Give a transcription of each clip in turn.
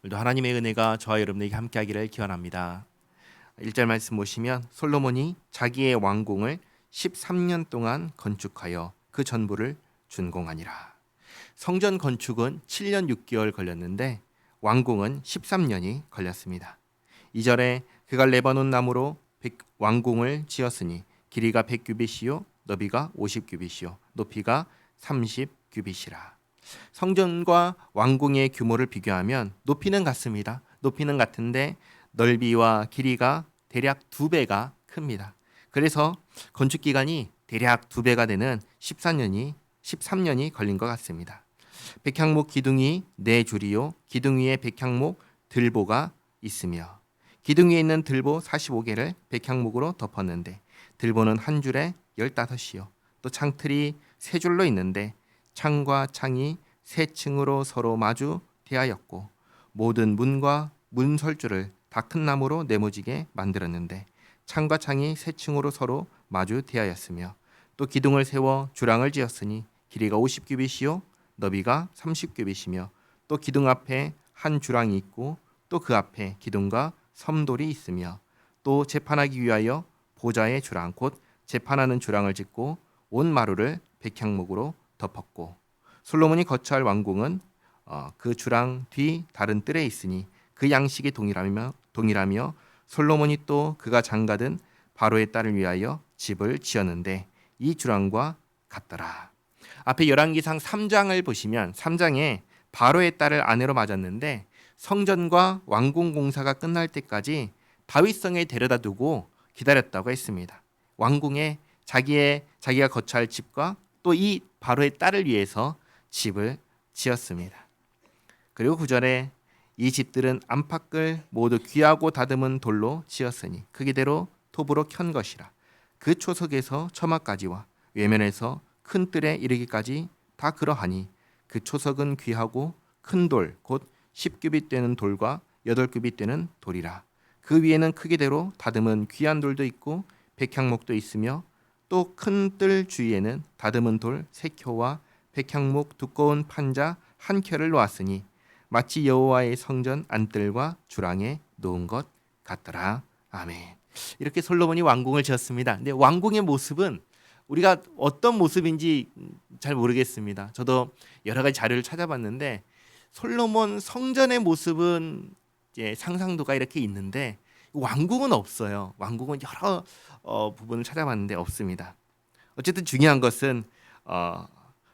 오늘도 하나님의 은혜가 저와 여러분에게 함께하기를 기원합니다. 1절 말씀 보시면 솔로몬이 자기의 왕궁을 13년 동안 건축하여 그 전부를 준공하니라. 성전 건축은 7년 6개월 걸렸는데 왕궁은 13년이 걸렸습니다. 2절에 그가 레바논 나무로 왕궁을 지었으니 길이가 100규빗이요 너비가 50규빗이요 높이가 30규빗이라. 성전과 왕궁의 규모를 비교하면 높이는 같습니다. 높이는 같은데 넓이와 길이가 대략 2배가 큽니다. 그래서 건축 기간이 대략 2배가 되는 13년이 걸린 것 같습니다. 백향목 기둥이 4줄이요 기둥 위에 백향목 들보가 있으며 기둥 위에 있는 들보 45개를 백향목으로 덮었는데 들보는 한 줄에 15이요 또 창틀이 3줄로 있는데 창과 창이 3층으로 서로 마주 대하였고 모든 문과 문설주를 다 큰 나무로 네모지게 만들었는데 창과 창이 3층으로 서로 마주 대하였으며 또 기둥을 세워 주랑을 지었으니 길이가 50규빗이요 너비가 30규빗이며 또 기둥 앞에 한 주랑이 있고 또 그 앞에 기둥과 섬돌이 있으며 또 재판하기 위하여 보좌의 주랑 곧 재판하는 주랑을 짓고 온 마루를 백향목으로 덮었고 솔로몬이 거처할 왕궁은 그 주랑 뒤 다른 뜰에 있으니 그 양식이 동일하며 솔로몬이 또 그가 장가든 바로의 딸을 위하여 집을 지었는데 이 주랑과 같더라. 앞에 열왕기상 3장을 보시면 3장에 바로의 딸을 아내로 맞았는데 성전과 왕궁 공사가 끝날 때까지 다윗성에 데려다 두고 기다렸다고 했습니다. 왕궁에 자기가 거처할 집과 또 이 바로의 딸을 위해서 집을 지었습니다. 그리고 9절에 이 집들은 안팎을 모두 귀하고 다듬은 돌로 지었으니 크기대로 톱으로 켠 것이라. 그 초석에서 처마까지와 외면에서 큰 뜰에 이르기까지 다 그러하니 그 초석은 귀하고 큰 돌 곧 10규빗 되는 돌과 8규빗 되는 돌이라. 그 위에는 크기대로 다듬은 귀한 돌도 있고 백향목도 있으며 또 큰 뜰 주위에는 다듬은 돌 3켜와 백향목 두꺼운 판자 1켜를 놓았으니 마치 여호와의 성전 안뜰과 주랑에 놓은 것 같더라. 아멘. 이렇게 솔로몬이 왕궁을 지었습니다. 근데 왕궁의 모습은 우리가 어떤 모습인지 잘 모르겠습니다. 저도 여러 가지 자료를 찾아봤는데 솔로몬 성전의 모습은 이제 상상도가 이렇게 있는데 왕궁은 없어요. 왕궁은 여러 부분을 찾아봤는데 없습니다. 어쨌든 중요한 것은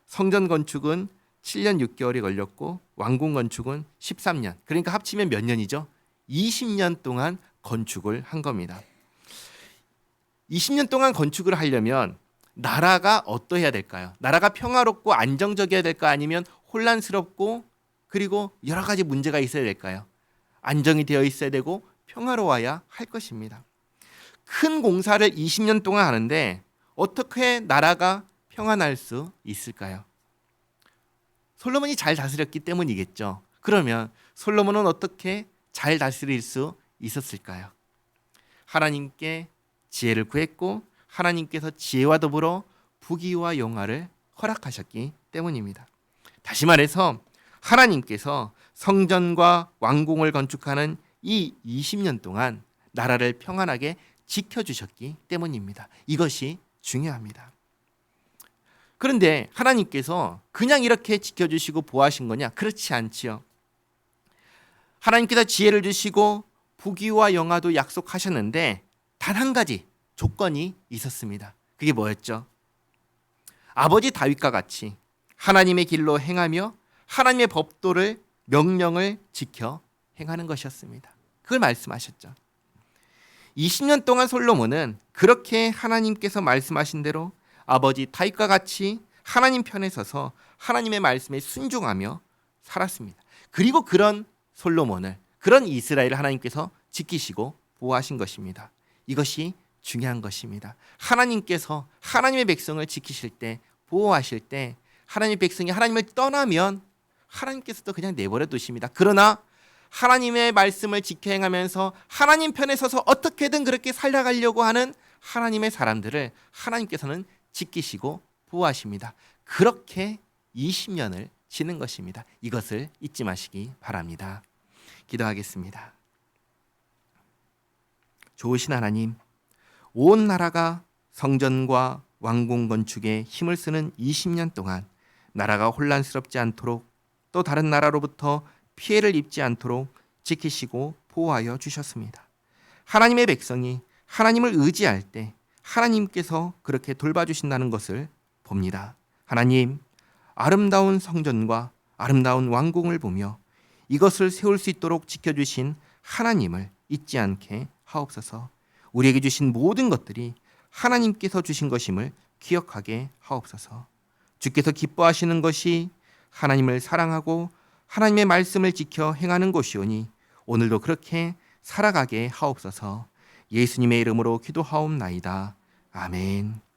성전 건축은 7년 6개월이 걸렸고 왕궁 건축은 13년. 그러니까 합치면 몇 년이죠? 20년 동안 건축을 한 겁니다. 20년 동안 건축을 하려면 나라가 어떠해야 될까요? 나라가 평화롭고 안정적이어야 될까 아니면 혼란스럽고 그리고 여러 가지 문제가 있어야 될까요? 안정이 되어 있어야 되고 평화로워야 할 것입니다. 큰 공사를 20년 동안 하는데 어떻게 나라가 평안할 수 있을까요? 솔로몬이 잘 다스렸기 때문이겠죠. 그러면 솔로몬은 어떻게 잘 다스릴 수 있었을까요? 하나님께 지혜를 구했고 하나님께서 지혜와 더불어 부귀와 영화를 허락하셨기 때문입니다. 다시 말해서 하나님께서 성전과 왕궁을 건축하는 이 20년 동안 나라를 평안하게 지켜주셨기 때문입니다. 이것이 중요합니다. 그런데 하나님께서 그냥 이렇게 지켜주시고 보호하신 거냐? 그렇지 않지요. 하나님께서 지혜를 주시고 부귀와 영화도 약속하셨는데 단 한 가지 조건이 있었습니다. 그게 뭐였죠? 아버지 다윗과 같이 하나님의 길로 행하며 하나님의 법도를 명령을 지켜 행하는 것이었습니다. 그걸 말씀하셨죠. 20년 동안 솔로몬은 그렇게 하나님께서 말씀하신 대로 아버지 다윗과 같이 하나님 편에 서서 하나님의 말씀에 순종하며 살았습니다. 그리고 그런 솔로몬을, 그런 이스라엘을 하나님께서 지키시고 보호하신 것입니다. 이것이 중요한 것입니다. 하나님께서 하나님의 백성을 지키실 때, 보호하실 때 하나님의 백성이 하나님을 떠나면 하나님께서도 그냥 내버려 두십니다. 그러나 하나님의 말씀을 지켜 행하면서 하나님 편에 서서 어떻게든 그렇게 살아가려고 하는 하나님의 사람들을 하나님께서는 지키시고 보호하십니다. 그렇게 20년을 지는 것입니다. 이것을 잊지 마시기 바랍니다. 기도하겠습니다. 좋으신 하나님, 온 나라가 성전과 왕궁 건축에 힘을 쓰는 20년 동안 나라가 혼란스럽지 않도록 또 다른 나라로부터 피해를 입지 않도록 지키시고 보호하여 주셨습니다. 하나님의 백성이 하나님을 의지할 때 하나님께서 그렇게 돌봐주신다는 것을 봅니다. 하나님, 아름다운 성전과 아름다운 왕궁을 보며 이것을 세울 수 있도록 지켜주신 하나님을 잊지 않게 하옵소서. 우리에게 주신 모든 것들이 하나님께서 주신 것임을 기억하게 하옵소서. 주께서 기뻐하시는 것이 하나님을 사랑하고 하나님의 말씀을 지켜 행하는 것이오니 오늘도 그렇게 살아가게 하옵소서. 예수님의 이름으로 기도하옵나이다. 아멘.